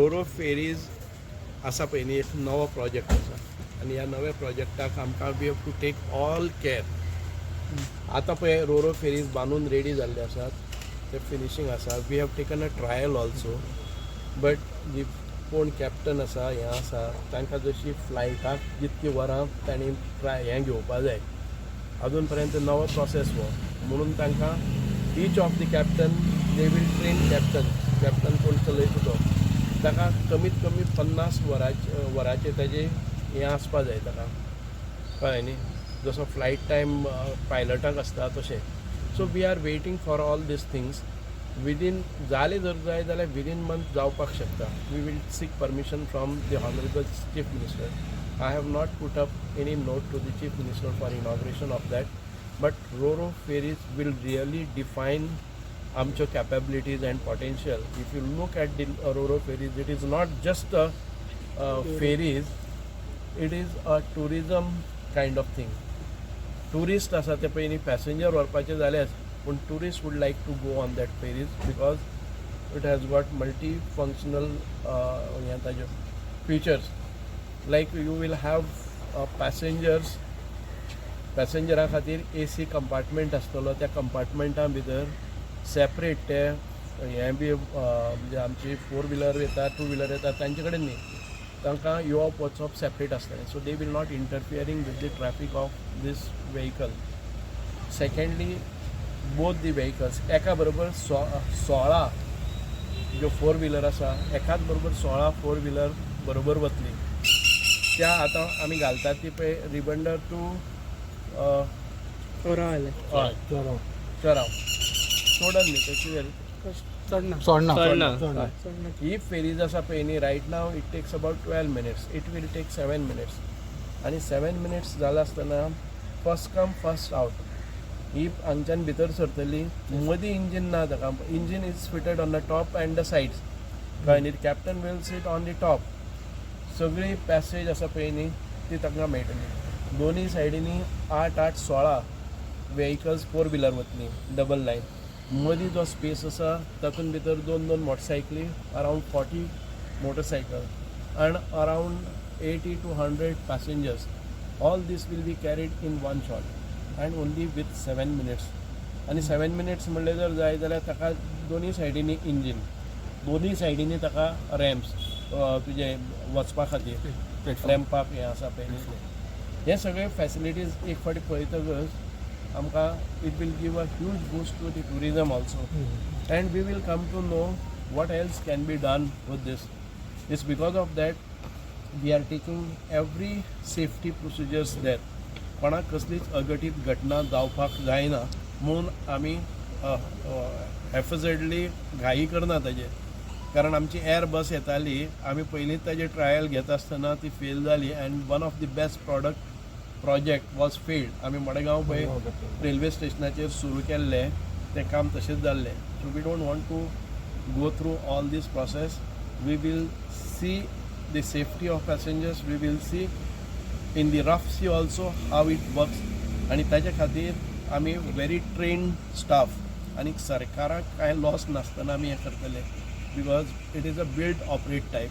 Ro-Ro fairies असा पळय न्ही एक नवो प्रोजेक्ट आसा आनी ह्या नव्या प्रोजेक्टाक आमकां we have to take all care. आतां पळय रोरो फेरीज बांदून रेडी जाल्ले आसात, ते फिनिशींग आसा. We have taken a trial also, but जी कोण कॅप्टन आसा हें आसा तांकां जशी फ्लायटाक जितकी वरां तांणी हें घेवपा जाय अजून पर्यंत नवो प्रोसेस हो, म्हणून तांकां each of the captain they will train captain कोण चलयता तो ताका कमीत कमी 50 वरांचे ताजे हें आसपा जाय ताका, कळ्ळें न्ही, जसो फ्लायट टायम पायलटाक आसता तशें. So we are waiting for all these things. Within जाले जर जाय जाल्यार विदीन मंथ जावपाक शकता. We will seek permission from the honourable chief minister. I have not put up any note to the chief minister for inauguration of that, but roro ferries will really define आमच्यो capabilities and potential. If you look at the roro ferries, it is not just a ferries, it is a tourism kind of thing. Tourist आसा ते पळय न्ही passenger व्हरपाचे जाल्यार, पूण tourist would like to go on that ferries because it has got multi functional हें ताज्यो features. Like you will have पॅसेंजरा खातीर AC कंपार्टमेंट आसतलो. त्या कंपार्टमेंटा भितर सेपरेट ते हें बी म्हणजे आमची 4 व्हिलर येता, 2 व्हिलर येता तांचे कडेन न्ही, तांकां येवप वचप सेपरेट आसतलें. So they will not interfering with the traffic of these vehicle. Secondly, both the vehicles एका बरोबर 16 ज्यो 4 व्हिलर आसा एकाच बरोबर 16 4 व्हिलर बरोबर वतली. त्या आतां आमी घालतात ती पळय रिबंडर टू चोराव चोडन न्ही तशी ही फेरीज आसा पळय न्ही right now it takes about 12 minutes. It will take 7 minutes. आनी 7 मिनिट्स जाला आसतना फर्स्ट कम फर्स्ट आउट. ही हांगच्यान भितर सरतली, मदीं इंजीन ना ताका. Engine is fitted on the top and the sides, कळ्ळें. Captain will sit on the top. सगळी पॅसेज आसा पळय न्ही ती तांकां मेळटली. दोनी सायडीनी 8 16 व्हेकल्स 4 व्हिलर वतली डबल लायन. मदीं जो स्पेस आसा तातूंत भितर 2 मोटरसायकली, around 40 motorcycle and around 80 to 100 passengers. All these will be carried in one shot and only with 7 minutes. आनी 7 मिनिट्स म्हणलें जर जाय जाल्यार ताका दोनी सायडीनी इंजीन, दोनी सायडीनी ताका रॅम्प्स तुजे वचपा खातीर रॅम्पाक हें आसा पळय न्ही, हे सगळे फॅसिलिटीज एक फावटी पळयतकच आमकां it will give a huge boost to the tourism also. And we will come to know what else can be done with these. It's because of that we are taking every safety procedures there. कोणाक कसलीच अघटीत घटना जावपाक जायना म्हणून आमी हेफेझर्डली घाई करना ताजेर. कारण आमची एर बस येताली, आमी पयलींच ताजेर ट्रायल घेता आसतना ती फेल जाली and one of the best project was failed. आमी मडगांव पळय रेल्वे स्टेशनाचेर सुरू केल्लें तें काम तशेंच जाल्लें. So we don't want to go through all this process. We will see the safety of passengers. We will see in the rough sea also how it works. आनी ताचे खातीर आमी वेरी ट्रेन्ड स्टाफ आनी सरकाराक कांय loss नासतना आमी हें करतले. Because it is a build operate type.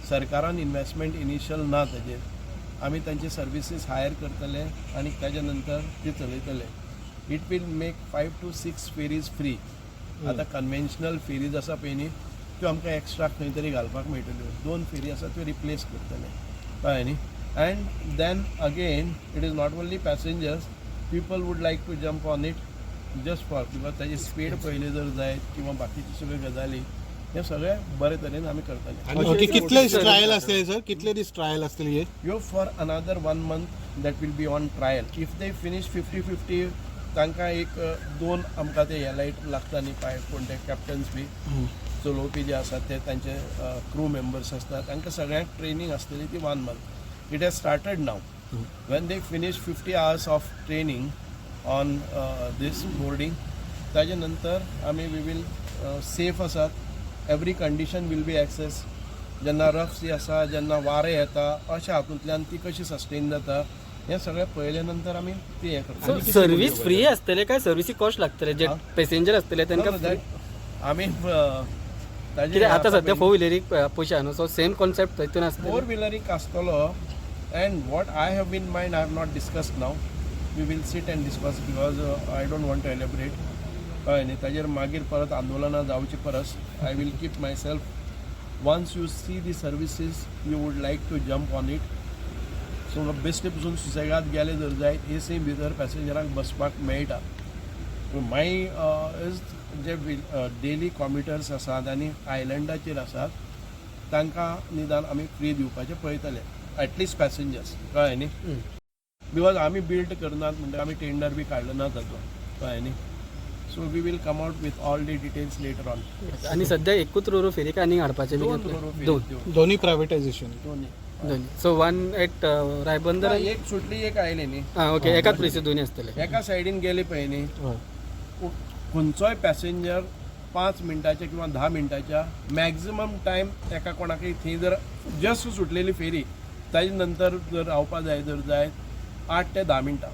सरकारान इन्वेस्टमेंट इनिशियल ना ताजेर. आमी तांचे सर्विसीस हायर करतले आनी ताजे नंतर ती चलयतले. It will make 5 to 6 ferries free. आतां कन्वेन्शनल फेरीज आसा पळय न्ही त्यो आमकां एक्स्ट्रा खंय तरी घालपाक मेळटल्यो. 2 फेरी आसा त्यो रिप्लेस करतले, कळ्ळें न्ही. And then again it is not only passengers, people would like to jump on it just for because ताजी स्पीड पयली जर जायत किंवा बाकीची सगळ्यो गजाली हे सगळे बरे तरेन आमी करतले. कितले ट्रायल असतले सर, कितले दीस ट्रायल असतले हे? यो for another 1 month that will be on trial. If they finish 50-50 तांकां एक 2 आमकां ते हे लायट लागता न्ही पाय कोण ते कॅप्टन्स बी चलोवपी जे आसात ते तांचे क्रू मेंबर्स आसतात तांकां सगळ्यांक ट्रेनींग आसतली ती 1 month. It has started now. When they finish 50 hours of training on this boarding ताजे नंतर आमी वी वील सेफ आसात. Every condition will be access. जेन्ना रफ सी आसा, जेन्ना वारें येता, अशा हातूंतल्यान ती कशी सस्टेन जाता हे सगळें पळयले नंतर आमी ती हें करता. सर्वीस फ्री आसतले काय सर्विसी कॉस्ट लागतले जे पॅसेंजर आसतले तांकां? आमी ताजेर कित्याक आतां आता सध्या फोर व्हिलरीक पयशे न्हू सो सेम कॉन्सेप्ट थंयतून आसता फोर व्हिलरीक आसतलो and what I have in mind I have not discussed now we will sit and discuss because I don't want to elaborate कळ्ळें न्ही ताजेर मागीर परत आंदोलनां जावची परस I will keep myself once you see the services you would like to jump on it so बेश्टे पसून सुसेगाद गेले जर जायत एसी भितर पॅसेंजरांक बसपाक मेळटा माय इज जे डेली कॉम्युटर्स आसात आनी आयलँडाचेर आसात तांकां निदान आमी फ्री दिवपाचें पळयतले एटलिस्ट पॅसेंजर्स कळ्ळें न्ही बिकॉज आमी बिल्ड करनात म्हणजे आमी टेंडर बी काडलो ना ताचो कळ्ळें न्ही so we will come out with all the details later on आनी सद्या एकूच रोरो फेरीक आनीक हाडपाचे बी घेतले? दोन दोन्ही प्रायव्हेटायझेशन. दोन्ही सो वन एट रायबंदर एक सुटली एक आयली न्ही हां ओके एकाच प्लेसीर दोन्ही आसतले. एका सायडीन गेली पळय न्ही खंयचोय पॅसेंजर 5 मिनटाच्या किंवा 10 मिनटाच्या मॅक्झिमम टायम एका कोणाकय थंय जर जस्ट सुटलेली फेरी ताजे नंतर जर रावपा जाय जर जाय 8 ते 10 मिनटां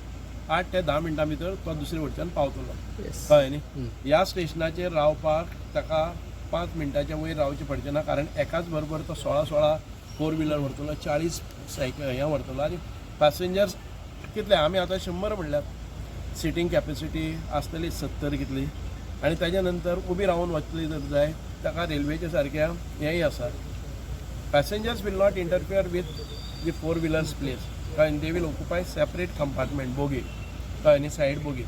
8 ते 10 मिनटां भितर तो दुसरे वटच्यान पावतलो कळ्ळें न्ही ह्या स्टेशनाचेर रावपाक ताका 5 मिनटाच्या वयर रावचें पडचें ना कारण एकाच बरोबर तो 16 फोर व्हिलर व्हरतलो 40 हें व्हरतलो आनी पॅसेंजर्स कितले आमी आतां 100 म्हणल्यार सिटींग कॅपेसिटी आसतली 70 कितली आनी ताज्या नंतर उबी रावन वचली जर जाय ताका रेल्वेच्या सारक्या हेंय आसा passengers will not interfere with the four wheelers place कळ्ळें they will occupy separate compartment bogie कळ्ळें न्ही सायड बोगीज.